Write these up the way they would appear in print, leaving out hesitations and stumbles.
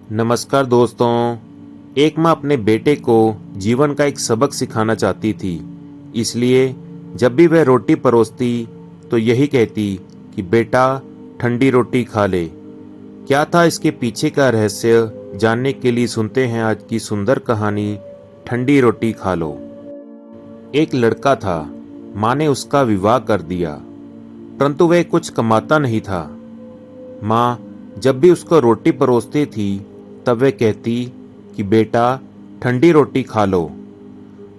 नमस्कार दोस्तों। एक माँ अपने बेटे को जीवन का एक सबक सिखाना चाहती थी, इसलिए जब भी वह रोटी परोसती तो यही कहती कि बेटा ठंडी रोटी खा ले। क्या था इसके पीछे का रहस्य, जानने के लिए सुनते हैं आज की सुंदर कहानी ठंडी रोटी खा लो। एक लड़का था, माँ ने उसका विवाह कर दिया, परंतु वह कुछ कमाता नहीं था। माँ जब भी उसको रोटी परोसती थी तब वह कहती कि बेटा ठंडी रोटी खा लो।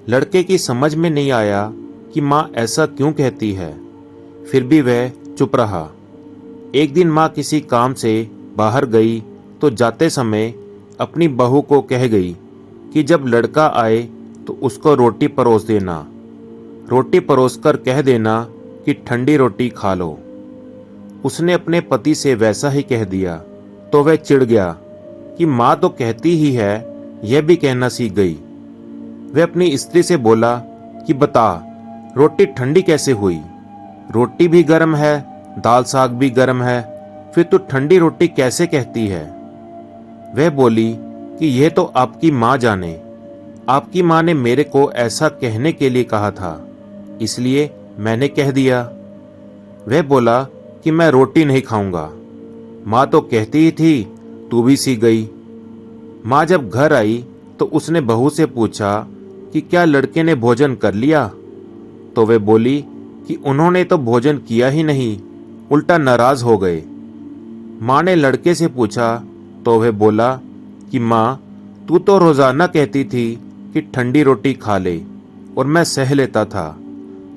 लड़के की समझ में नहीं आया कि माँ ऐसा क्यों कहती है, फिर भी वह चुप रहा। एक दिन माँ किसी काम से बाहर गई तो जाते समय अपनी बहू को कह गई कि जब लड़का आए तो उसको रोटी परोस देना, रोटी परोसकर कह देना कि ठंडी रोटी खा लो। उसने अपने पति से वैसा ही कह दिया तो वह चिढ़ गया कि माँ तो कहती ही है, यह भी कहना सीख गई। वह अपनी स्त्री से बोला कि बता रोटी ठंडी कैसे हुई? रोटी भी गर्म है, दाल साग भी गर्म है, फिर तू ठंडी रोटी कैसे कहती है? वह बोली कि यह तो आपकी माँ जाने, आपकी माँ ने मेरे को ऐसा कहने के लिए कहा था, इसलिए मैंने कह दिया। वह बोला कि मैं रोटी नहीं खाऊंगा, माँ तो कहती ही थी, तू भी सी गई। माँ जब घर आई तो उसने बहू से पूछा कि क्या लड़के ने भोजन कर लिया? तो वे बोली कि उन्होंने तो भोजन किया ही नहीं, उल्टा नाराज हो गए। माँ ने लड़के से पूछा तो वह बोला कि माँ तू तो रोजाना कहती थी कि ठंडी रोटी खा ले और मैं सह लेता था,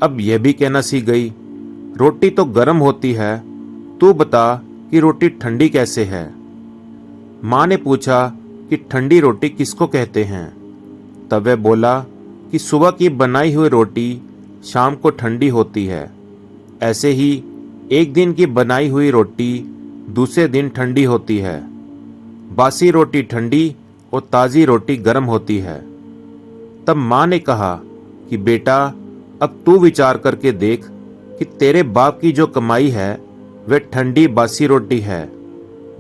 अब यह भी कहना सीख गई। रोटी तो गर्म होती है, तू बता कि रोटी ठंडी कैसे है? माँ ने पूछा कि ठंडी रोटी किसको कहते हैं? तब वह बोला कि सुबह की बनाई हुई रोटी शाम को ठंडी होती है, ऐसे ही एक दिन की बनाई हुई रोटी दूसरे दिन ठंडी होती है। बासी रोटी ठंडी और ताज़ी रोटी गर्म होती है। तब माँ ने कहा कि बेटा अब तू विचार करके देख कि तेरे बाप की जो कमाई है वह ठंडी बासी रोटी है,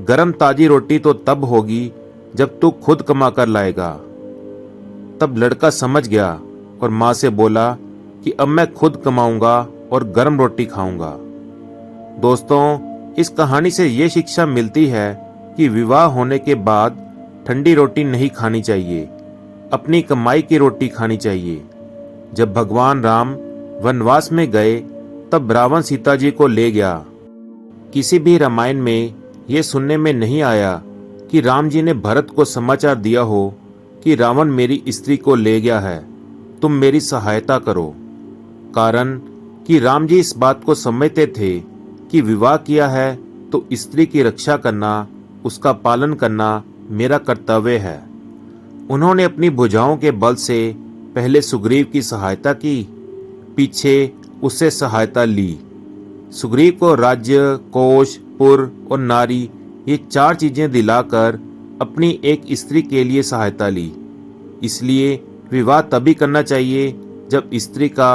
गरम ताजी रोटी तो तब होगी जब तू खुद कमा कर लाएगा। तब लड़का समझ गया और माँ से बोला कि अब मैं खुद कमाऊंगा और गर्म रोटी खाऊंगा। दोस्तों, इस कहानी से ये शिक्षा मिलती है कि विवाह होने के बाद ठंडी रोटी नहीं खानी चाहिए, अपनी कमाई की रोटी खानी चाहिए। जब भगवान राम वनवास में गए तब रावण सीता जी को ले गया। किसी भी रामायण में यह सुनने में नहीं आया कि राम जी ने भरत को समाचार दिया हो कि रावण मेरी स्त्री को ले गया है, तुम मेरी सहायता करो। कारण कि राम जी इस बात को समझते थे कि विवाह किया है तो स्त्री की रक्षा करना, उसका पालन करना मेरा कर्तव्य है। उन्होंने अपनी भुजाओं के बल से पहले सुग्रीव की सहायता की, पीछे उससे सहायता ली। सुग्रीव को राज्य, कोष, पुर और नारी ये 4 चीजें दिलाकर अपनी एक स्त्री के लिए सहायता ली। इसलिए विवाह तभी करना चाहिए जब स्त्री का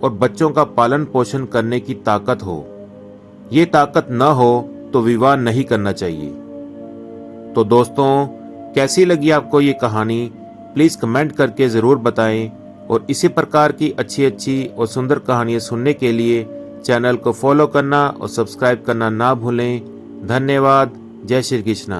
और बच्चों का पालन पोषण करने की ताकत हो। ये ताकत न हो तो विवाह नहीं करना चाहिए। तो दोस्तों, कैसी लगी आपको ये कहानी? प्लीज़ कमेंट करके ज़रूर बताएं और इसी प्रकार की अच्छी अच्छी और सुंदर कहानियाँ सुनने के लिए चैनल को फॉलो करना और सब्सक्राइब करना ना भूलें। धन्यवाद। जय श्री कृष्णा।